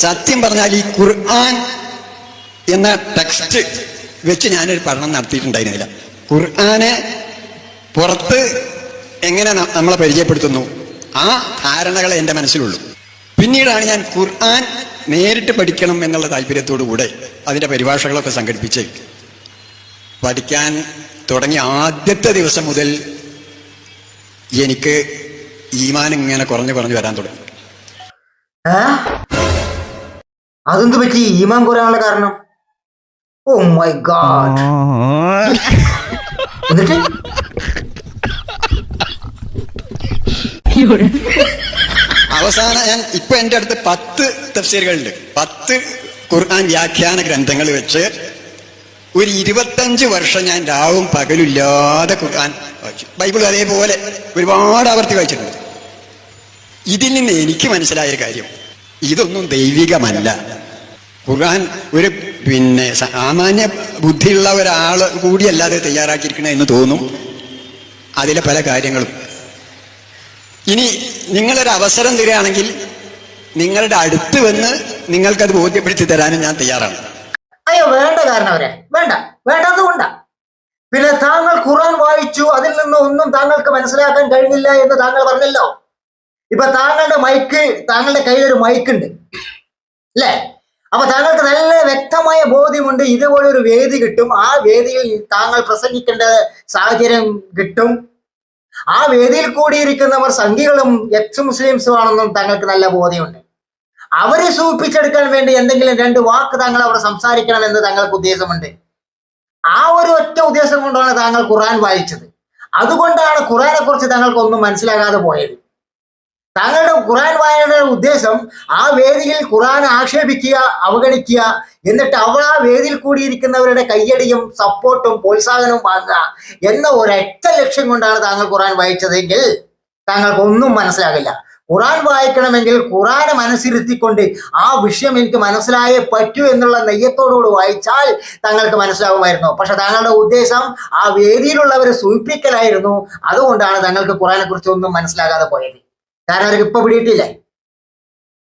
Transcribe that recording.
സത്യം പറഞ്ഞാൽ ഈ ഖുർആൻ എന്ന ടെക്സ്റ്റ് വെച്ച് ഞാനൊരു പഠനം നടത്തിയിട്ടുണ്ടായിരുന്നില്ല. ഖുർആനെ പുറത്ത് എങ്ങനെ നമ്മളെ പരിചയപ്പെടുത്തുന്നു ആ ധാരണകളെ എൻ്റെ മനസ്സിലുള്ളൂ. പിന്നീടാണ് ഞാൻ ഖുർആൻ നേരിട്ട് പഠിക്കണം എന്നുള്ള താല്പര്യത്തോടു കൂടെ അതിൻ്റെ പരിഭാഷകളൊക്കെ സംഘടിപ്പിച്ച് പഠിക്കാൻ തുടങ്ങിയ ആദ്യത്തെ ദിവസം മുതൽ എനിക്ക് ഈമാൻ ഇങ്ങനെ കുറഞ്ഞു വരാൻ തുടങ്ങി. അതെന്ത് പറ്റി ഈമാൻ കുറയാനുള്ള കാരണം? Oh my God. എന്നിട്ട് അവസാനം ഞാൻ ഇപ്പൊ എൻ്റെ അടുത്ത് 10 തഫ്സീറുകളുണ്ട്. 10 ഖുർആൻ വ്യാഖ്യാന ഗ്രന്ഥങ്ങൾ വെച്ച് ഒരു 25 വർഷം ഞാൻ രാവും പകലില്ലാതെ ഖുർആൻ വായിച്ചു. ബൈബിൾ അതേപോലെ ഒരുപാട് ആവർത്തി വായിച്ചിട്ടുണ്ട്. ഇതിൽ നിന്ന് എനിക്ക് മനസ്സിലായൊരു കാര്യം, ഇതൊന്നും ദൈവികമല്ല. ഖുർആൻ ഒരു സാമാന്യ ബുദ്ധിയുള്ള ഒരാൾ കൂടിയല്ലാതെ തയ്യാറാക്കിയിരിക്കണ എന്ന് തോന്നും അതിലെ പല കാര്യങ്ങളും. ഇനി നിങ്ങളൊരു അവസരം തരികയാണെങ്കിൽ നിങ്ങളുടെ അടുത്ത് വന്ന് നിങ്ങൾക്കത് ബോധ്യപ്പെടുത്തി തരാനും ഞാൻ തയ്യാറാണ്. അയ്യോ വേണ്ട, കാരണം അവരെ വേണ്ടതുകൊണ്ടാ. പിന്നെ താങ്കൾ ഖുർആൻ വായിച്ചു, അതിൽ നിന്ന് ഒന്നും താങ്കൾക്ക് മനസ്സിലാക്കാൻ കഴിഞ്ഞില്ല എന്ന് താങ്കൾ പറഞ്ഞല്ലോ. ഇപ്പൊ താങ്കളുടെ കയ്യിലൊരു മൈക്ക് ഉണ്ട് അല്ലേ? അപ്പൊ താങ്കൾക്ക് നല്ല വ്യക്തമായ ബോധ്യമുണ്ട് ഇതുപോലെ ഒരു വേദി കിട്ടും, ആ വേദിയിൽ താങ്കൾ പ്രസംഗിക്കേണ്ട സാഹചര്യം കിട്ടും, ആ വേദിയിൽ കൂടിയിരിക്കുന്നവർ സംഘികളും എക്സ് മുസ്ലിംസും ആണെന്നും താങ്കൾക്ക് നല്ല ബോധ്യമുണ്ട്. അവരെ സൂചിപ്പിച്ചെടുക്കാൻ വേണ്ടി എന്തെങ്കിലും 2 വാക്ക് താങ്കൾ അവിടെ സംസാരിക്കണം എന്ന് താങ്കൾക്ക് ഉദ്ദേശമുണ്ട്. ആ ഒരു ഒറ്റ ഉദ്ദേശം കൊണ്ടാണ് താങ്കൾ ഖുർആൻ വായിച്ചത്. അതുകൊണ്ടാണ് ഖുർആനെ കുറിച്ച് താങ്കൾക്ക് ഒന്നും മനസ്സിലാകാതെ പോയത്. താങ്കളുടെ ഖുർആൻ വായനയുടെ ഉദ്ദേശം ആ വേദിയിൽ ഖുർആൻ ആക്ഷേപിക്കുക, അവഗണിക്കുക, എന്നിട്ട് അവർ ആ വേദിയിൽ കൂടിയിരിക്കുന്നവരുടെ കയ്യടിയും സപ്പോർട്ടും പ്രോത്സാഹനവും വാങ്ങുക എന്ന ഒരൊറ്റ ലക്ഷ്യം കൊണ്ടാണ് താങ്കൾ ഖുർആൻ വായിച്ചതെങ്കിൽ താങ്കൾക്ക് ഒന്നും മനസ്സിലാകില്ല. ഖുർആൻ വായിക്കണമെങ്കിൽ ഖുർആനെ മനസ്സിരുത്തിക്കൊണ്ട് ആ വിഷയം എനിക്ക് മനസ്സിലായേ പറ്റൂ എന്നുള്ള നെയ്യത്തോടുകൂടി വായിച്ചാൽ താങ്കൾക്ക് മനസ്സിലാകുമായിരുന്നു. പക്ഷെ താങ്കളുടെ ഉദ്ദേശം ആ വേദിയിലുള്ളവരെ സൂചിപ്പിക്കലായിരുന്നു. അതുകൊണ്ടാണ് താങ്കൾക്ക് ഖുർആനെ കുറിച്ച് ഒന്നും മനസ്സിലാകാതെ പോയത്. കാരണം അവർക്ക് ഇപ്പൊ പിടിയിട്ടില്ലേ?